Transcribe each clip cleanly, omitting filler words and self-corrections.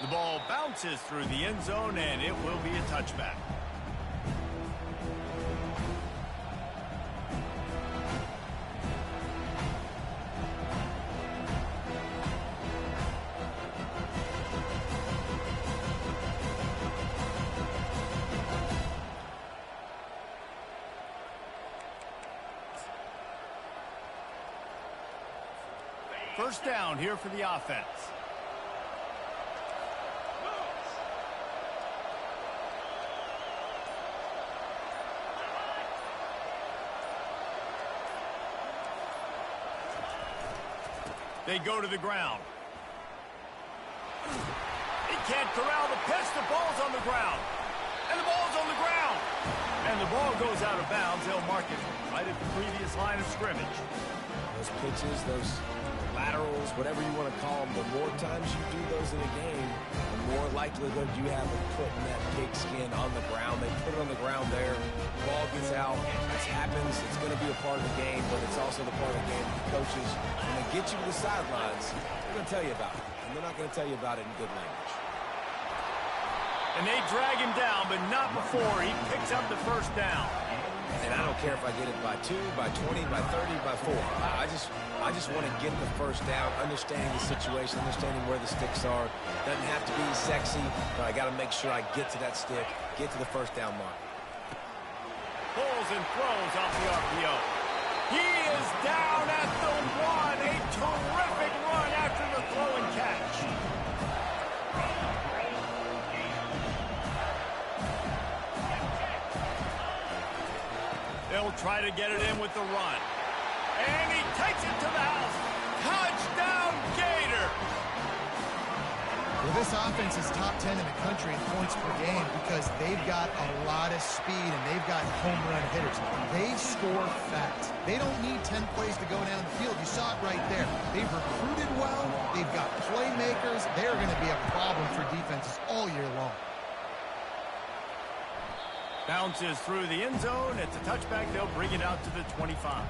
The ball bounces through the end zone, and it will be a touchback. First down here for the offense. They go to the ground. He can't corral the pitch. The ball's on the ground. And the ball's on the ground. And the ball goes out of bounds. They'll mark it right at the previous line of scrimmage. Those pitches, those laterals, whatever you want to call them, the more times you do those in a game, the more likelihood you have of putting that pigskin on the ground. They put it on the ground there. The ball gets out. This happens. It's going to be a part of the game, but it's also the part of the game that the coaches, when they get you to the sidelines, they're going to tell you about it. And they're not going to tell you about it in good language. And they drag him down, but not before he picks up the first down. And I don't care if I get it by 2, by 20, by 30, by 4. I just want to get the first down, understanding the situation, understanding where the sticks are. Doesn't have to be sexy, but I got to make sure I get to that stick, get to the first down mark. Pulls and throws off the RPO. He is down at the 1. A terrific run after the throw and catch. They'll try to get it in with the run. And he takes it to the house. Touchdown, Gator! Well, this offense is top 10 in the country in points per game because they've got a lot of speed and they've got home run hitters. They score fast. They don't need 10 plays to go down the field. You saw it right there. They've recruited well. They've got playmakers. They're going to be a problem for defenses all year long. Bounces through the end zone. It's a touchback. They'll bring it out to the 25.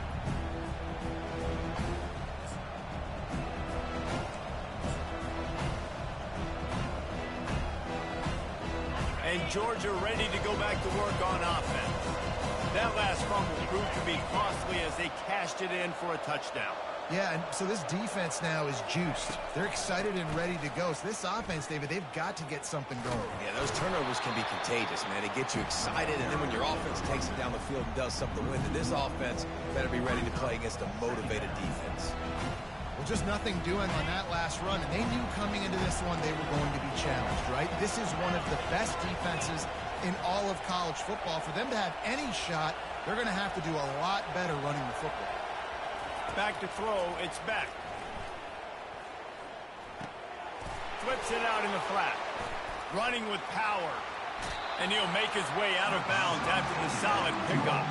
And Georgia ready to go back to work on offense. That last fumble proved to be costly as they cashed it in for a touchdown. Yeah, and so this defense now is juiced. They're excited and ready to go. So this offense, David, they've got to get something going. Yeah, those turnovers can be contagious, man. They get you excited, and then when your offense takes it down the field and does something with it, this offense better be ready to play against a motivated defense. Well, just nothing doing on that last run, and they knew coming into this one they were going to be challenged, right? This is one of the best defenses in all of college football. For them to have any shot, they're going to have to do a lot better running the football. Back to throw, it's back. Flips it out in the flat. Running with power. And he'll make his way out of bounds after the solid pickup.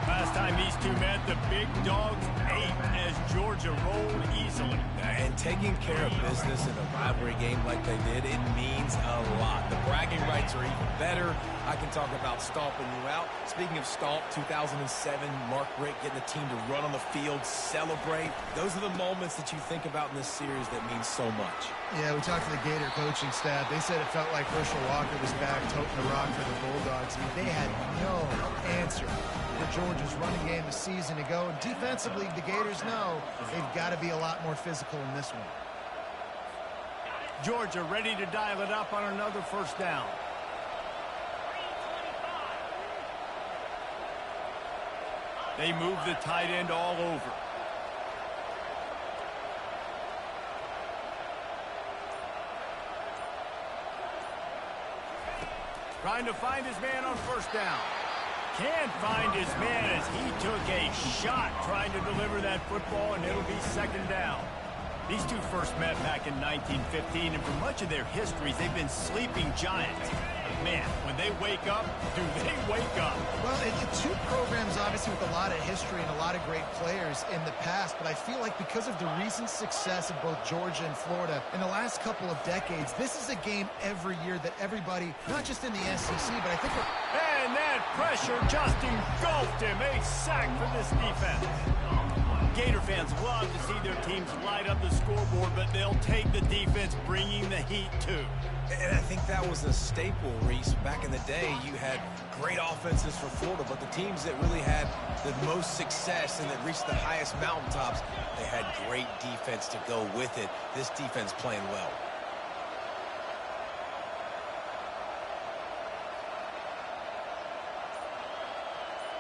Last time these two met, the big dogs ate as Georgia rolled easily. And taking care of business in a rivalry game like they did, it means a lot. The bragging rights are even better. I can talk about stomping you out. Speaking of stomp, 2007, Mark Richt getting the team to run on the field, celebrate. Those are the moments that you think about in this series that mean so much. Yeah, we talked to the Gator coaching staff. They said it felt like Herschel Walker was back toting the rock for the Bulldogs. I mean, they had no answer for Georgia's running game a season ago. And defensively, the Gators know they've got to be a lot more physical in this one. Georgia ready to dial it up on another first down. They move the tight end all over. Trying to find his man on first down. Can't find his man as he took a shot trying to deliver that football, and it'll be second down. These two first met back in 1915, and for much of their histories, they've been sleeping giants. But man, when they wake up, do they wake up? Well, two programs obviously with a lot of history and a lot of great players in the past, but I feel like because of the recent success of both Georgia and Florida in the last couple of decades, this is a game every year that everybody, not just in the SEC, but I think... And that pressure just engulfed him. A sack for this defense. Gator fans love to see their teams light up the scoreboard, but they'll take the defense bringing the heat too. And I think that was a staple, Reese. Back in the day, you had great offenses for Florida, but the teams that really had the most success and that reached the highest mountaintops, they had great defense to go with it. This defense playing well.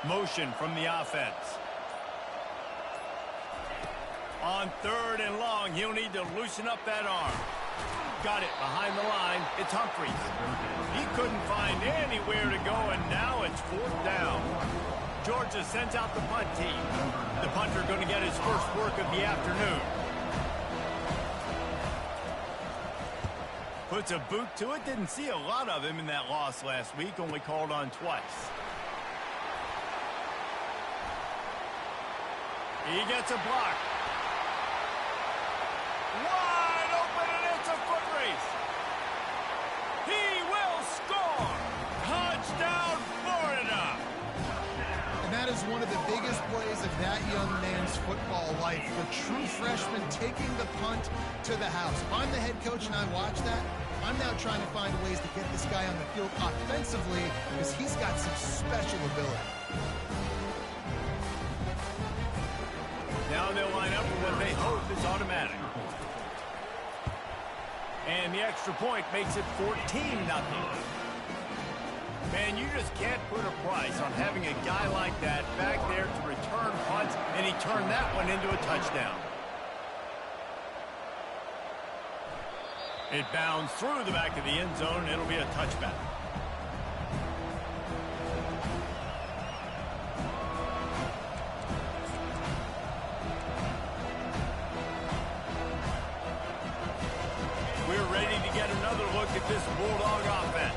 Motion from the offense. On 3rd and long, he'll need to loosen up that arm. Got it behind the line. It's Humphries. He couldn't find anywhere to go, and now it's 4th down. Georgia sends out the punt team. The punter going to get his first work of the afternoon. Puts a boot to it. Didn't see a lot of him in that loss last week. Only called on twice. He gets a block. Wide open, and it's a foot race. He will score. Touchdown, Florida. And that is one of the biggest plays of that young man's football life. The true freshman taking the punt to the house. If I'm the head coach and I watch that, I'm now trying to find ways to get this guy on the field offensively because he's got some special ability. Now they'll line up with what they hope is automatic. And the extra point makes it 14-0. Man, you just can't put a price on having a guy like that back there to return punts, and he turned that one into a touchdown. It bounds through the back of the end zone, and it'll be a touchback. We're ready to get another look at this Bulldog offense.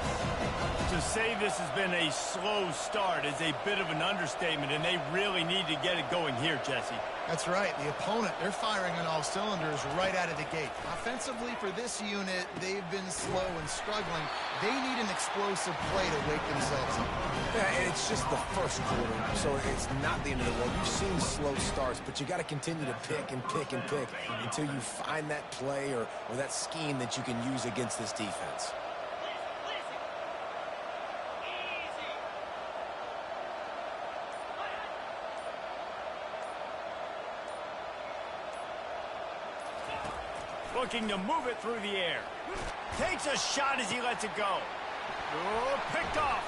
To say this has been a slow start is a bit of an understatement, and they really need to get it going here, Jesse. That's right. The opponent, they're firing on all cylinders right out of the gate. Offensively, for this unit, they've been slow and struggling. They need an explosive play to wake themselves up. Yeah, and it's just the first quarter, so it's not the end of the world. You've seen slow starts, but you got to continue to pick and pick and pick until you find that play or that scheme that you can use against this defense. Looking to move it through the air. Takes a shot as he lets it go. Oh, picked off.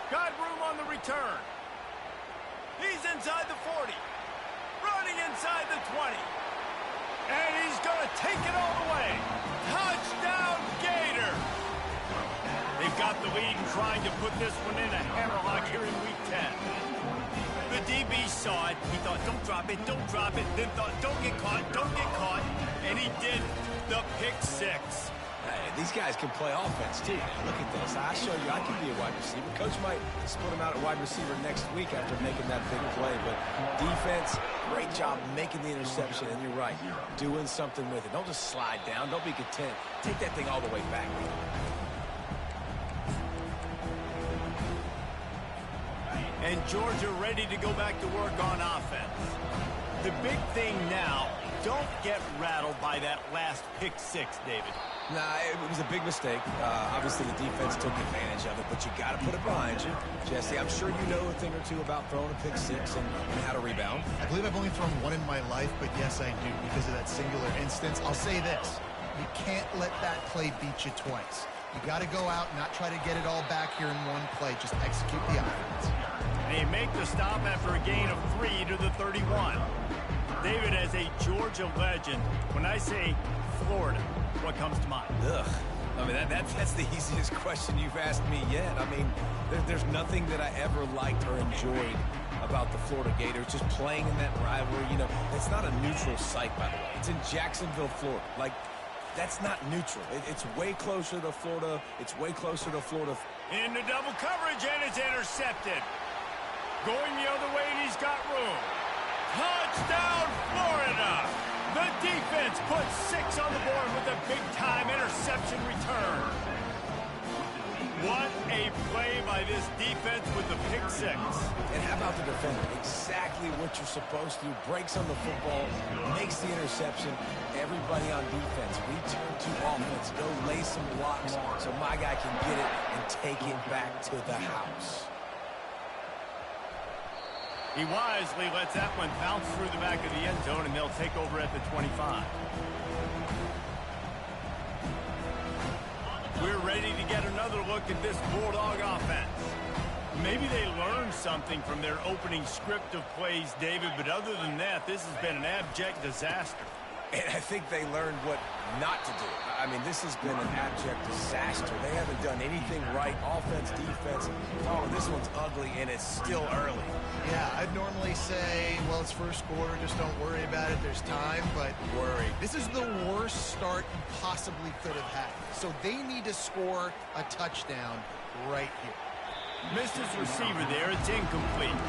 Got room on the return. He's inside the 40. Running inside the 20. And he's going to take it all the way. Touchdown, Gator. They've got the lead and trying to put this one in a hammerlock here in Week 10. The DB saw it. He thought, don't drop it, don't drop it. Then thought, don't get caught, don't get caught. And he did the pick six. Hey, these guys can play offense, too. Look at this. I show you I can be a wide receiver. Coach might split him out at wide receiver next week after making that big play. But defense, great job making the interception. And you're right, doing something with it. Don't just slide down. Don't be content. Take that thing all the way back. And Georgia ready to go back to work on offense. The big thing now, don't get rattled by that last pick six, David. Nah, it was a big mistake. Obviously, the defense took advantage of it, but you got to put it behind you. Jesse, I'm sure you know a thing or two about throwing a pick six and how to rebound. I believe I've only thrown one in my life, but yes, I do because of that singular instance. I'll say this. You can't let that play beat you twice. You got to go out and not try to get it all back here in one play. Just execute the offense. They make the stop after a gain of 3 to the 31. David, as a Georgia legend, when I say Florida, what comes to mind? Ugh. I mean, that's the easiest question you've asked me yet. I mean, there's nothing that I ever liked or enjoyed about the Florida Gators, just playing in that rivalry. You know, it's not a neutral site, by the way. It's in Jacksonville, Florida. Like, that's not neutral. It's way closer to Florida. It's way closer to Florida. Into double coverage, and it's intercepted. Going the other way, and he's got room. Touchdown, Florida! The defense puts 6 on the board with a big-time interception return. What a play by this defense with the pick six. And how about the defender? Exactly what you're supposed to do. Breaks on the football, makes the interception. Everybody on defense, return to offense. Go lay some blocks so my guy can get it and take it back to the house. He wisely lets that one bounce through the back of the end zone, and they'll take over at the 25. We're ready to get another look at this Bulldog offense. Maybe they learned something from their opening script of plays, David, but other than that, this has been an abject disaster. And I think they learned what not to do. I mean, this has been an abject disaster. They haven't done anything right, offense, defense. Oh, this one's ugly, and it's still early. Yeah, I'd normally say, well, it's first quarter, just don't worry about it. There's time, but Worry. this is the worst start you possibly could have had. So they need to score a touchdown right here. Missed his receiver there. It's incomplete.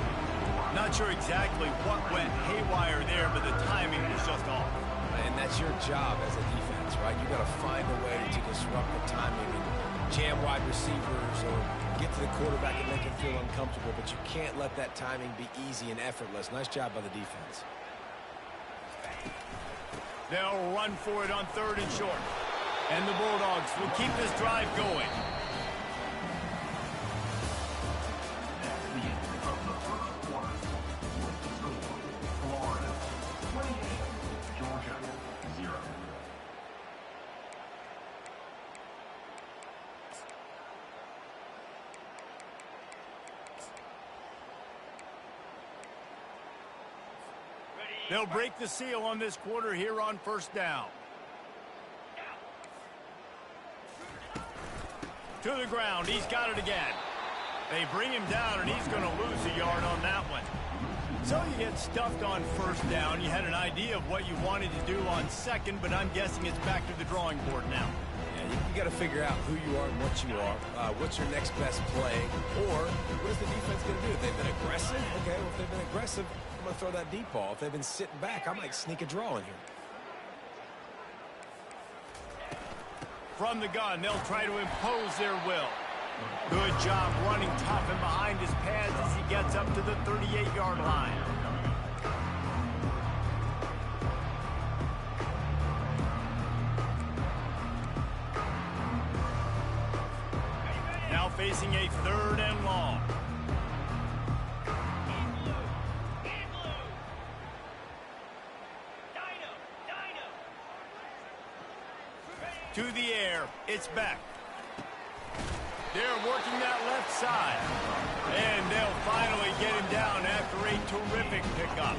Not sure exactly what went haywire there, but the timing was just off. And that's your job as a defense, right? You got to find a way to disrupt the timing and jam wide receivers or get to the quarterback and make him feel uncomfortable, but you can't let that timing be easy and effortless. Nice job by the defense. They'll run for it on 3rd and short. And the Bulldogs will keep this drive going. They'll break the seal on this quarter here on 1st down. To the ground. He's got it again. They bring him down, and he's going to lose a yard on that one. So you get stuffed on 1st down. You had an idea of what you wanted to do on 2nd, but I'm guessing it's back to the drawing board now. Yeah, you got to figure out who you are and what you are. What's your next best play? Or what is the defense going to do? If they've been aggressive, okay, well, if they've been aggressive, I'm going to throw that deep ball. If they've been sitting back, I might sneak a draw in here. From the gun, they'll try to impose their will. Good job running tough and behind his pads as he gets up to the 38-yard line. Now facing a 3rd and long. To the air, it's back. They're working that left side. And they'll finally get him down after a terrific pickup.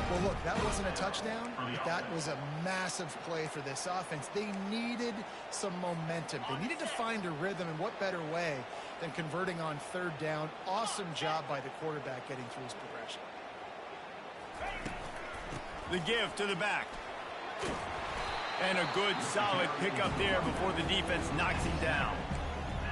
Well, look, that wasn't a touchdown, but that was a massive play for this offense. They needed some momentum. They needed to find a rhythm, and what better way than converting on 3rd down. Awesome job by the quarterback getting through his progression. The give to the back. And a good, solid pickup there before the defense knocks him down.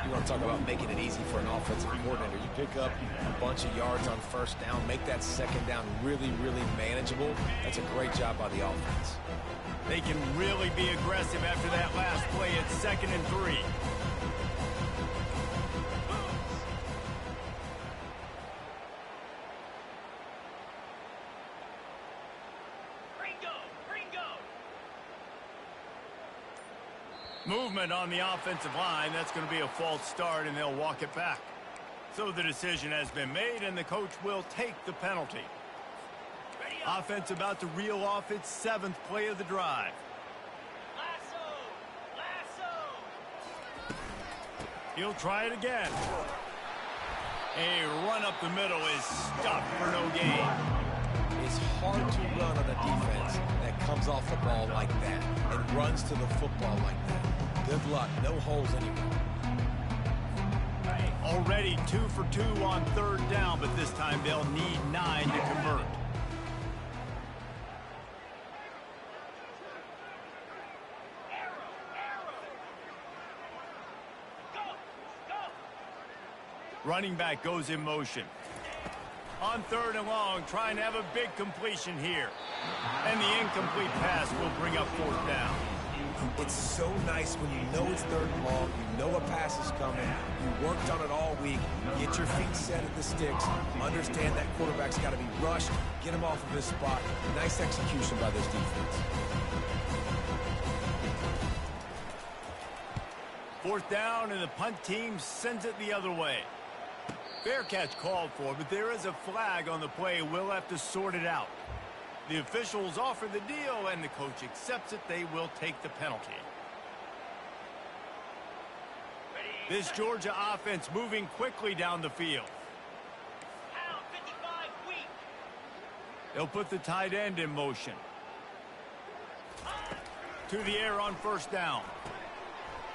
You want to talk about making it easy for an offensive coordinator. You pick up a bunch of yards on 1st down, make that 2nd down really, really manageable. That's a great job by the offense. They can really be aggressive after that last play at 2nd and 3. Movement on the offensive line. That's going to be a false start, and they'll walk it back. So the decision has been made, and the coach will take the penalty. Offense about to reel off its 7th play of the drive. He'll try it again. A run up the middle is stuffed for no gain. It's hard to run on a defense that comes off the ball like that and runs to the football like that. Good luck. No holes anywhere. Already 2 for 2 on 3rd down, but this time they'll need 9 to convert. Running back goes in motion. On 3rd and long, trying to have a big completion here. And the incomplete pass will bring up 4th down. It's so nice when you know it's 3rd and long, you know a pass is coming, you worked on it all week, get your feet set at the sticks, understand that quarterback's got to be rushed, get him off of his spot. Nice execution by this defense. 4th down, and the punt team sends it the other way. Fair catch called for, but there is a flag on the play. We'll have to sort it out. The officials offer the deal, and the coach accepts it. They will take the penalty. This Georgia offense moving quickly down the field. They'll put the tight end in motion. To the air on 1st down.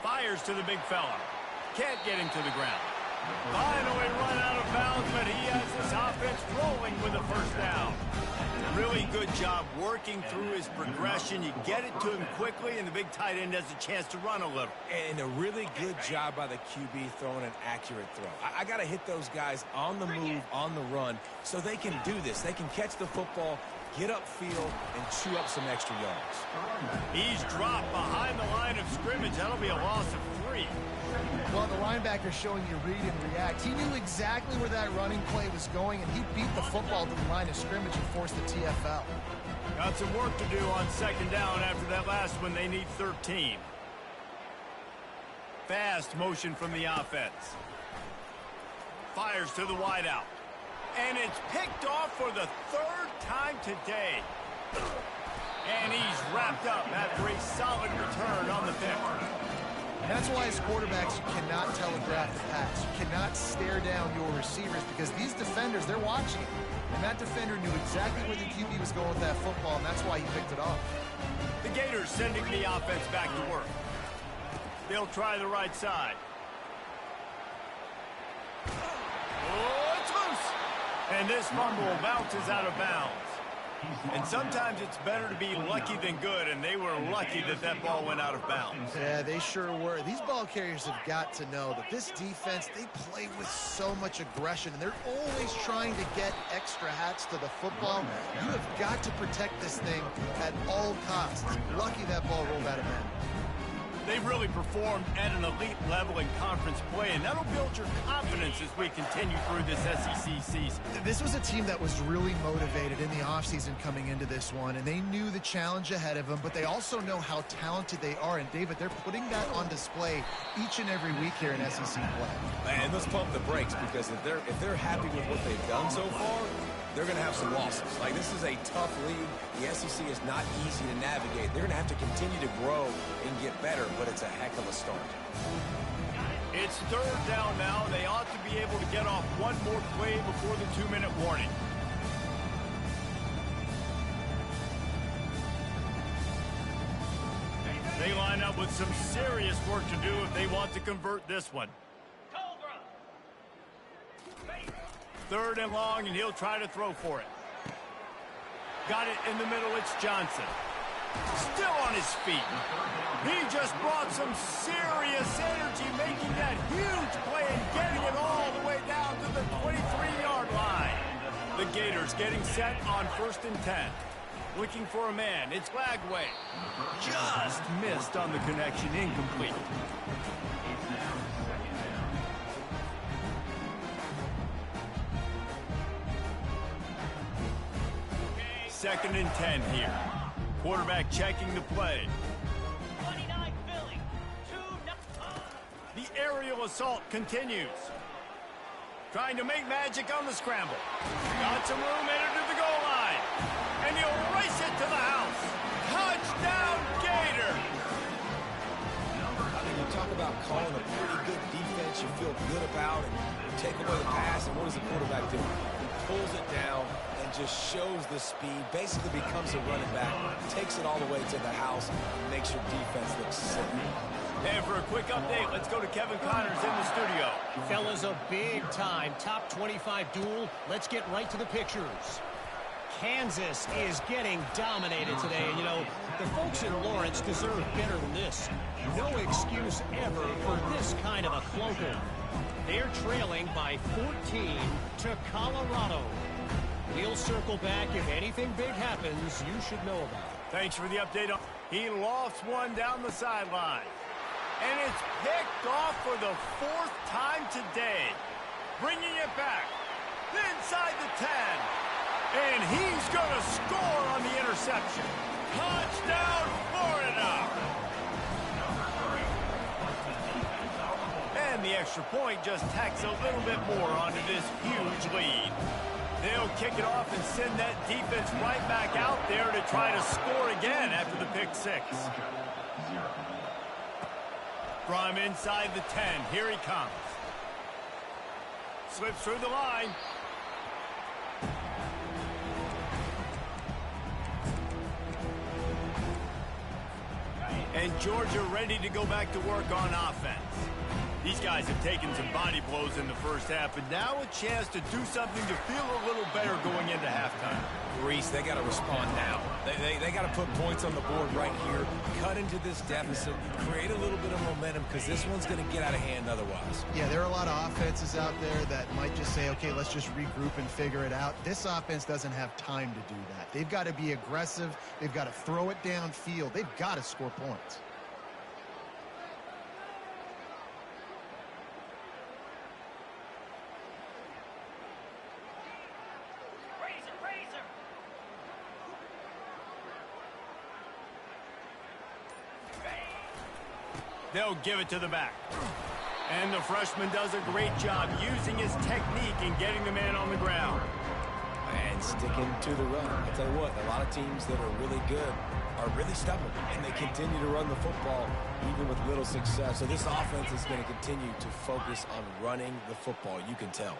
Fires to the big fella. Can't get him to the ground. Finally run out of bounds, but he has this offense rolling with a 1st down. Really good job working through his progression. You get it to him quickly, and the big tight end has a chance to run a little. And a really good job by the QB throwing an accurate throw. I got to hit those guys on the move, on the run, so they can do this. They can catch the football, get upfield, and chew up some extra yards. He's dropped behind the line of scrimmage. That'll be a loss of 3. Well, the linebacker showing you read and react. He knew exactly where that running play was going, and he beat the football to the line of scrimmage and forced the TFL. Got some work to do on 2nd down after that last one. They need 13. Fast motion from the offense. Fires to the wideout. And it's picked off for the 3rd time today. And he's wrapped up after a solid return on the pick. And that's why as quarterbacks, you cannot telegraph the pass. You cannot stare down your receivers because these defenders, they're watching. And that defender knew exactly where the QB was going with that football, and that's why he picked it off. The Gators sending the offense back to work. They'll try the right side. Oh, it's loose. And this fumble bounces out of bounds. And sometimes it's better to be lucky than good, and they were lucky that that ball went out of bounds. Yeah, they sure were. These ball carriers have got to know that this defense, they play with so much aggression, and they're always trying to get extra hats to the football. You have got to protect this thing at all costs. Lucky that ball rolled out of bounds. They've really performed at an elite level in conference play, and that'll build your confidence as we continue through this SEC season. This was a team that was really motivated in the offseason coming into this one, and they knew the challenge ahead of them, but they also know how talented they are. And, David, they're putting that on display each and every week here in SEC play. And let's pump the brakes because if they're happy with what they've done so far, they're going to have some losses. Like, this is a tough league. The SEC is not easy to navigate. They're going to have to continue to grow and get better, but it's a heck of a start. It's 3rd down now. They ought to be able to get off one more play before the 2-minute warning. They line up with some serious work to do if they want to convert this one. 3rd and long, and he'll try to throw for it. Got it in the middle. It's Johnson. Still on his feet. He just brought some serious energy, making that huge play and getting it all the way down to the 23-yard line. The Gators getting set on 1st and 10. Looking for a man. It's Lagway. Just missed on the connection. Incomplete. 2nd and 10 here. Quarterback checking the play. 29 Philly. 2-0. The aerial assault continues. Trying to make magic on the scramble. Got some room headed to the goal line. And he'll race it to the house. Touchdown, Gator! I mean, you talk about calling a pretty good defense you feel good about, and you take away the pass, and what does the quarterback do? He pulls it down and just shows the speed, basically becomes a running back, takes it all the way to the house, and makes your defense look sick. And for a quick update, let's go to Kevin Connors in the studio. Fellas, a big-time top 25 duel. Let's get right to the pictures. Kansas is getting dominated today, and, you know, the folks in Lawrence deserve better than this. No excuse ever for this kind of a clunker. They're trailing by 14 to Colorado. We'll circle back if anything big happens you should know about. Thanks for the update. He lofts one down the sideline. And it's picked off for the 4th time today. Bringing it back. Inside the 10. And he's going to score on the interception. Touchdown, Florida! And the extra point just tacks a little bit more onto this huge lead. They'll kick it off and send that defense right back out there to try to score again after the pick 6. From inside the 10, here he comes. Slips through the line. And Georgia ready to go back to work on offense. These guys have taken some body blows in the first half, but now a chance to do something to feel a little better going into halftime. Reese, they got to respond now. They got to put points on the board right here, cut into this deficit, create a little bit of momentum, because this one's going to get out of hand otherwise. Yeah, there are a lot of offenses out there that might just say, okay, let's just regroup and figure it out. This offense doesn't have time to do that. They've got to be aggressive. They've got to throw it downfield. They've got to score points. They'll give it to the back. And the freshman does a great job using his technique and getting the man on the ground. And sticking to the run. I'll tell you what, a lot of teams that are really good are really stubborn, and they continue to run the football even with little success. So this offense is going to continue to focus on running the football. You can tell.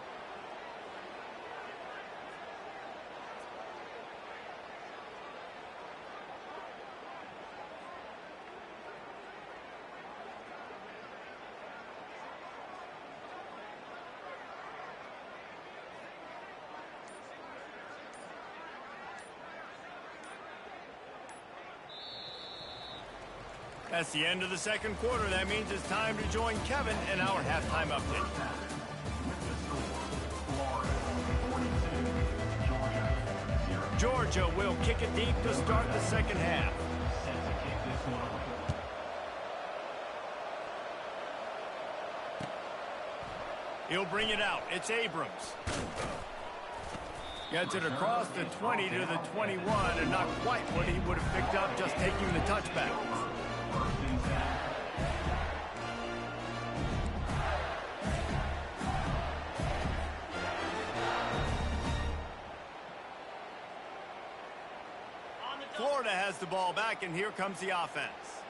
That's the end of the second quarter. That means it's time to join Kevin in our halftime update. Georgia will kick it deep to start the second half. He'll bring it out. It's Abrams. Gets it across the 20 to the 21, and not quite what he would have picked up just taking the touchback. Florida has the ball back, and here comes the offense.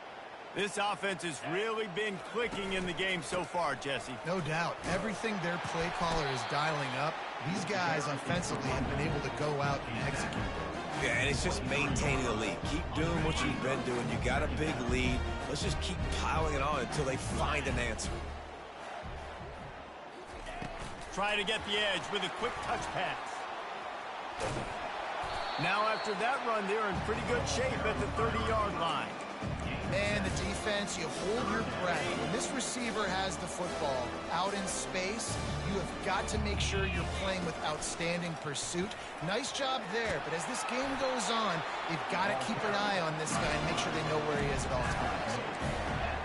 This offense has really been clicking in the game so far, Jesse. No doubt. Everything their play caller is dialing up, these guys offensively have been able to go out and execute. Yeah, and it's just maintaining the lead. Keep doing what you've been doing. You got a big lead. Let's just keep piling it on until they find an answer. Try to get the edge with a quick touch pass. Now after that run, they're in pretty good shape at the 30-yard line. Man, the defense, you hold your breath. When this receiver has the football out in space, you have got to make sure you're playing with outstanding pursuit. Nice job there, but as this game goes on, you've got to keep an eye on this guy and make sure they know where he is at all times.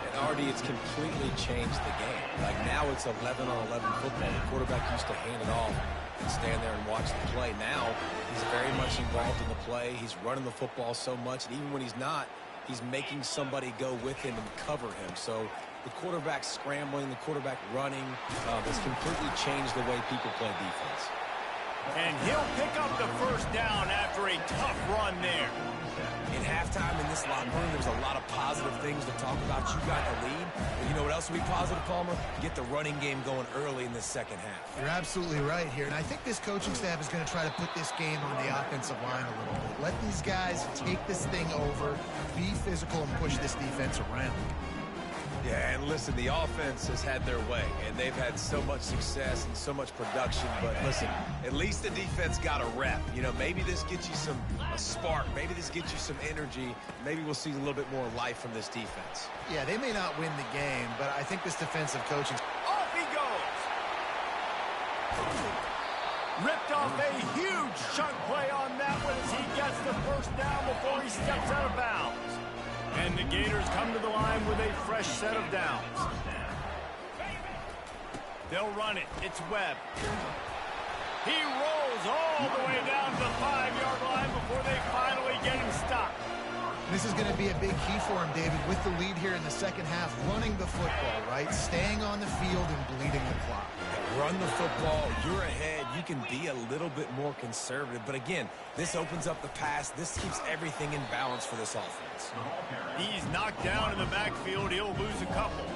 And Artie, it's completely changed the game. Like now it's 11-on-11 football. The quarterback used to hand it off and stand there and watch the play. Now he's very much involved in the play. He's running the football so much, and even when he's not, he's making somebody go with him and cover him. So the quarterback scrambling, the quarterback running, has completely changed the way people play defense. And he'll pick up the first down after a tough run there. In halftime in this locker room, there's a lot of positive things to talk about. You got a lead. But you know what else will be positive, Palmer? Get the running game going early in the second half. You're absolutely right here. And I think this coaching staff is going to try to put this game on the offensive line a little bit. Let these guys take this thing over, be physical, and push this defense around. Yeah, and listen, the offense has had their way, and they've had so much success and so much production. But listen, at least the defense got a rep. You know, maybe this gets you a spark. Maybe this gets you some energy. Maybe we'll see a little bit more life from this defense. Yeah, they may not win the game, but I think this defensive coaching... Off he goes! Ripped off a huge chunk play on that one as he gets the first down before he steps out of bounds. come to the line with a fresh set of downs. They'll run it. It's Webb. He rolls all the way down to the 5-yard line before they finally get him stopped. This is going to be a big key for him, David, with the lead here in the second half, running the football, right? Staying on the field and bleeding the clock. Run the football, you're ahead, you can be a little bit more conservative. But again, this opens up the pass. This keeps everything in balance for this offense. He's knocked down in the backfield. He'll lose a couple.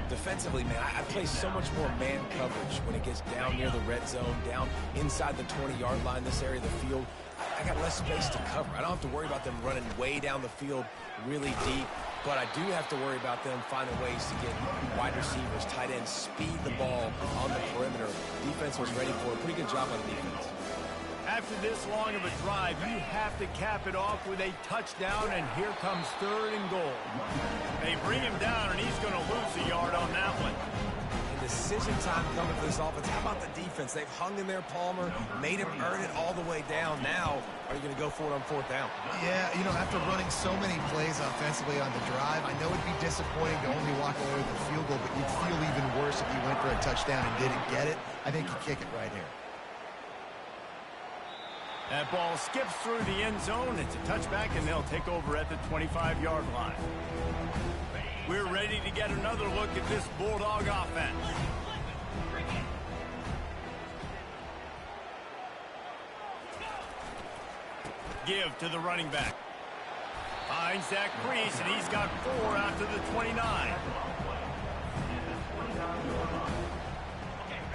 Defensively, man, I play so much more man coverage when it gets down near the red zone, down inside the 20-yard line, this area of the field. I got less space to cover. I don't have to worry about them running way down the field really deep, but I do have to worry about them finding ways to get wide receivers, tight ends, speed the ball on the perimeter. Defense was ready for a pretty good job on the defense. After this long of a drive, you have to cap it off with a touchdown, and here comes 3rd and goal. They bring him down, and he's going to lose a yard on that one. Decision time coming for this offense. How about the defense? They've hung in there, Palmer, made him earn it all the way down. Now, are you going to go for it on 4th down? Yeah, you know, after running so many plays offensively on the drive, I know it'd be disappointing to only walk away with a field goal, but you'd feel even worse if you went for a touchdown and didn't get it. I think you kick it right here. That ball skips through the end zone. It's a touchback, and they'll take over at the 25-yard line. We're ready to get another look at this Bulldog offense. Give to the running back. Finds that crease, and he's got 4 out to the 29.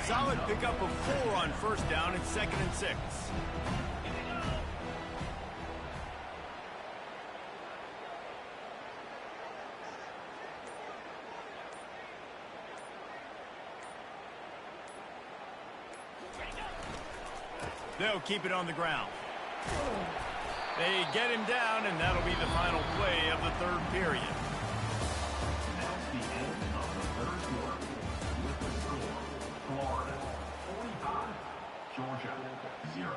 Solid pickup of 4 on 1st down. It's 2nd and 6. They'll keep it on the ground. They get him down, and that'll be the final play of the 3rd period. That's the end of the 3rd quarter. With the score, Florida 45, Georgia 0.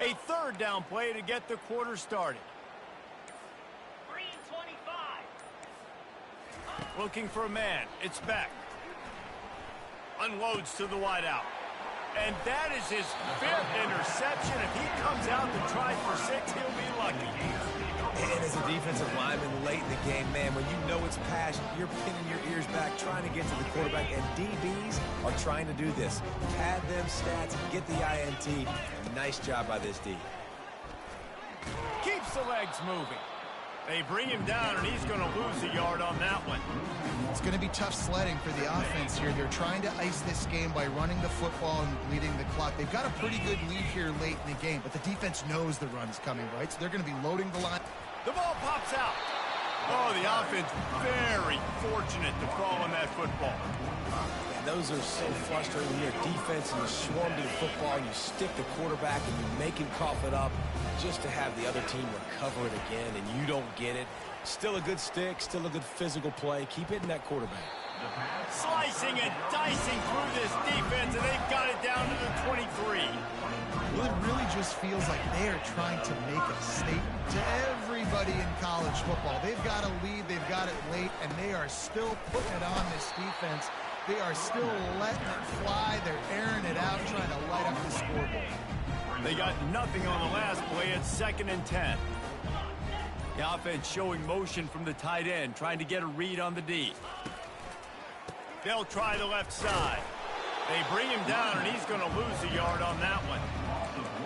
A 3rd down play to get the quarter started. Green 25. Looking for a man. It's Beck. Unloads to the wideout. And that is his 5th interception. If he comes out to try for 6, he'll be lucky. And as a defensive lineman late in the game, man, when you know it's pass, you're pinning your ears back, trying to get to the quarterback, and DBs are trying to do this. Pad them stats, get the INT. Nice job by this D. Keeps the legs moving. They bring him down, and he's going to lose a yard on that one. It's going to be tough sledding for the offense here. They're trying to ice this game by running the football and bleeding the clock. They've got a pretty good lead here late in the game, but the defense knows the run's coming, right? So they're going to be loading the line. The ball pops out. Oh, the offense very fortunate to fall on that football. And those are so frustrating when you're a defense and you swarm to the football and you stick the quarterback and you make him cough it up just to have the other team recover it again and you don't get it. Still a good stick, still a good physical play. Keep hitting that quarterback. Slicing and dicing through this defense, and they've got it down to the 23. Well, it really just feels like they are trying to make a statement to everybody in college football. They've got a lead, they've got it late, and they are still putting it on this defense. They are still letting it fly. They're airing it out, trying to light up the scoreboard. They got nothing on the last play. It's 2nd and 10. The offense showing motion from the tight end, trying to get a read on the D. They'll try the left side. They bring him down, and he's going to lose a yard on that one.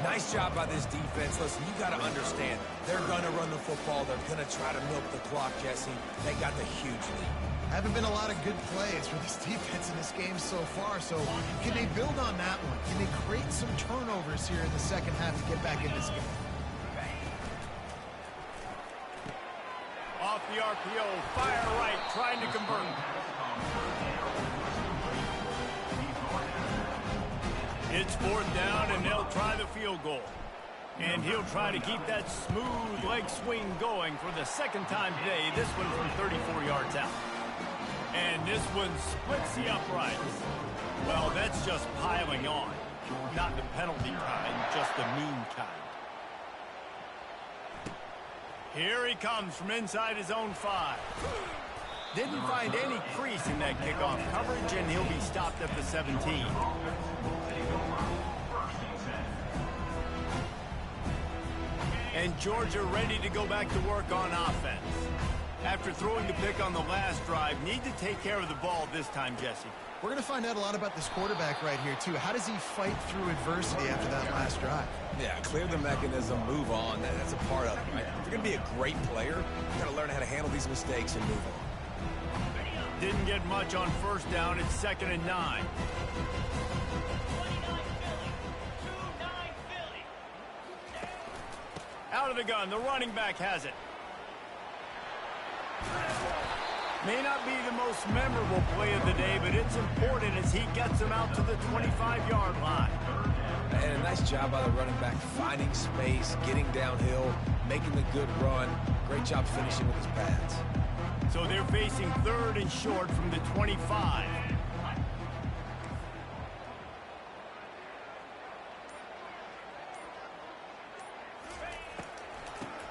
Nice job by this defense. Listen, you got to understand, they're going to run the football. They're going to try to milk the clock, Jesse. They got the huge lead. Haven't been a lot of good plays for this defense in this game so far, so can they build on that one? Can they create some turnovers here in the second half to get back in this game? Off the RPO, fire right, trying to convert. It's 4th down, and they'll try the field goal. And he'll try to keep that smooth leg swing going for the 2nd time today, this one from 34 yards out. And this one splits the uprights. Well, that's just piling on. Not the penalty kind, just the mean kind. Here he comes from inside his own 5. Didn't find any crease in that kickoff coverage, and he'll be stopped at the 17. And Georgia ready to go back to work on offense. After throwing the pick on the last drive, need to take care of the ball this time, Jesse. We're going to find out a lot about this quarterback right here, too. How does he fight through adversity after that last drive? Yeah, clear the mechanism, move on. That's a part of it, right? If you're going to be a great player, you got to learn how to handle these mistakes and move on. Didn't get much on first down. It's 2nd and 9. 29 Philly. Out of the gun. The running back has it. May not be the most memorable play of the day, but it's important as he gets him out to the 25-yard line. And a nice job by the running back, finding space, getting downhill, making the good run. Great job finishing with his pads. So they're facing 3rd and short from the 25.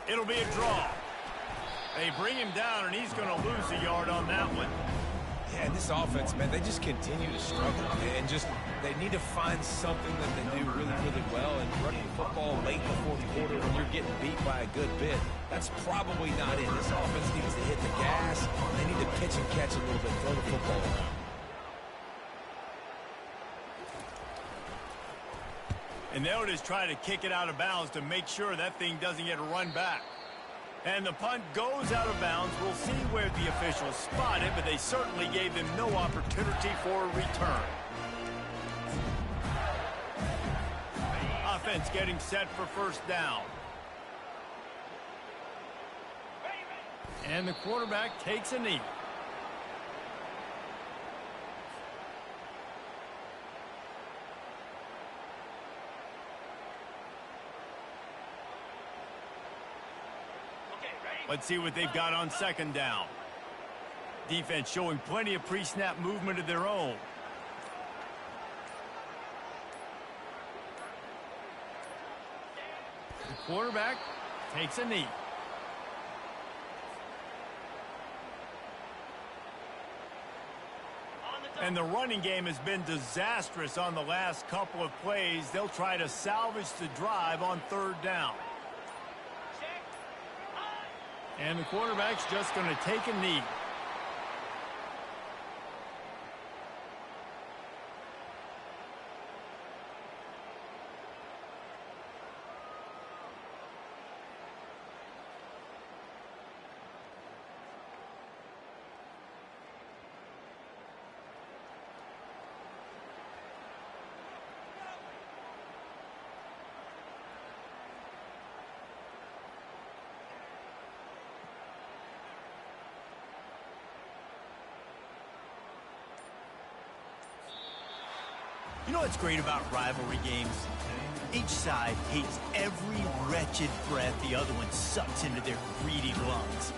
It'll be a draw. They bring him down, and he's going to lose a yard on that one. Yeah, and this offense, man, they just continue to struggle. And they need to find something that they do really, really well. And running the football late in the 4th quarter when you're getting beat by a good bit, that's probably not it. This offense needs to hit the gas. They need to pitch and catch a little bit, throw the football around. And they'll just try to kick it out of bounds to make sure that thing doesn't get run back. And the punt goes out of bounds. We'll see where the officials spot it, but they certainly gave them no opportunity for a return. Offense getting set for first down. And the quarterback takes a knee. Let's see what they've got on 2nd down. Defense showing plenty of pre-snap movement of their own. The quarterback takes a knee. And the running game has been disastrous on the last couple of plays. They'll try to salvage the drive on 3rd down. And the quarterback's just going to take a knee. You know what's great about rivalry games? Each side hates every wretched breath the other one sucks into their greedy lungs.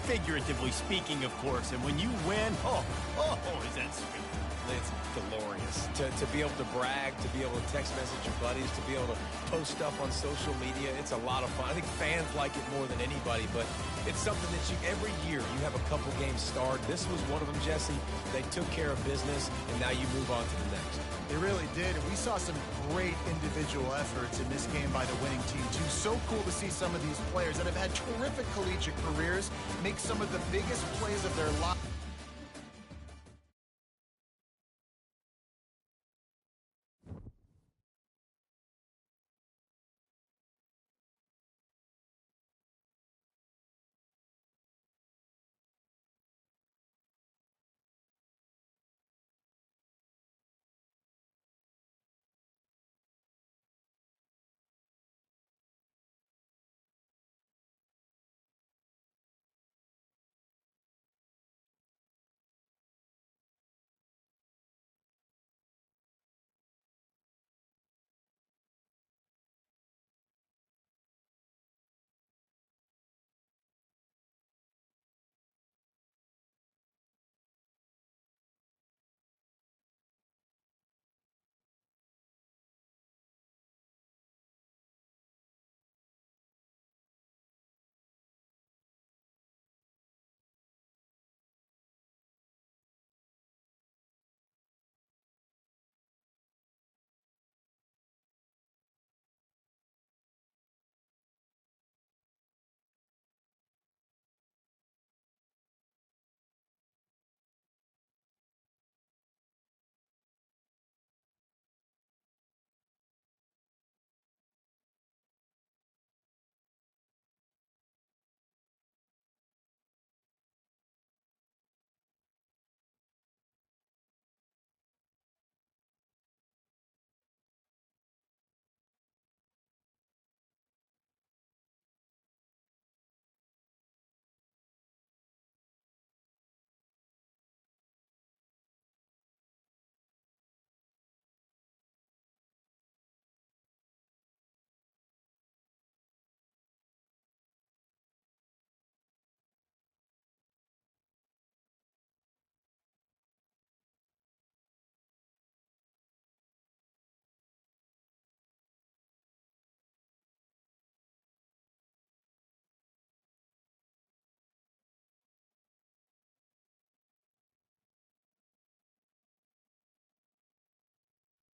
Figuratively speaking, of course, and when you win, is that sweet. It's glorious. To be able to brag, to be able to text message your buddies, to be able to post stuff on social media, it's a lot of fun. I think fans like it more than anybody, but it's something that every year you have a couple games starred. This was one of them, Jesse. They took care of business, and now you move on to the next. They really did, and we saw some great individual efforts in this game by the winning team, too. So cool to see some of these players that have had terrific collegiate careers make some of the biggest plays of their lives.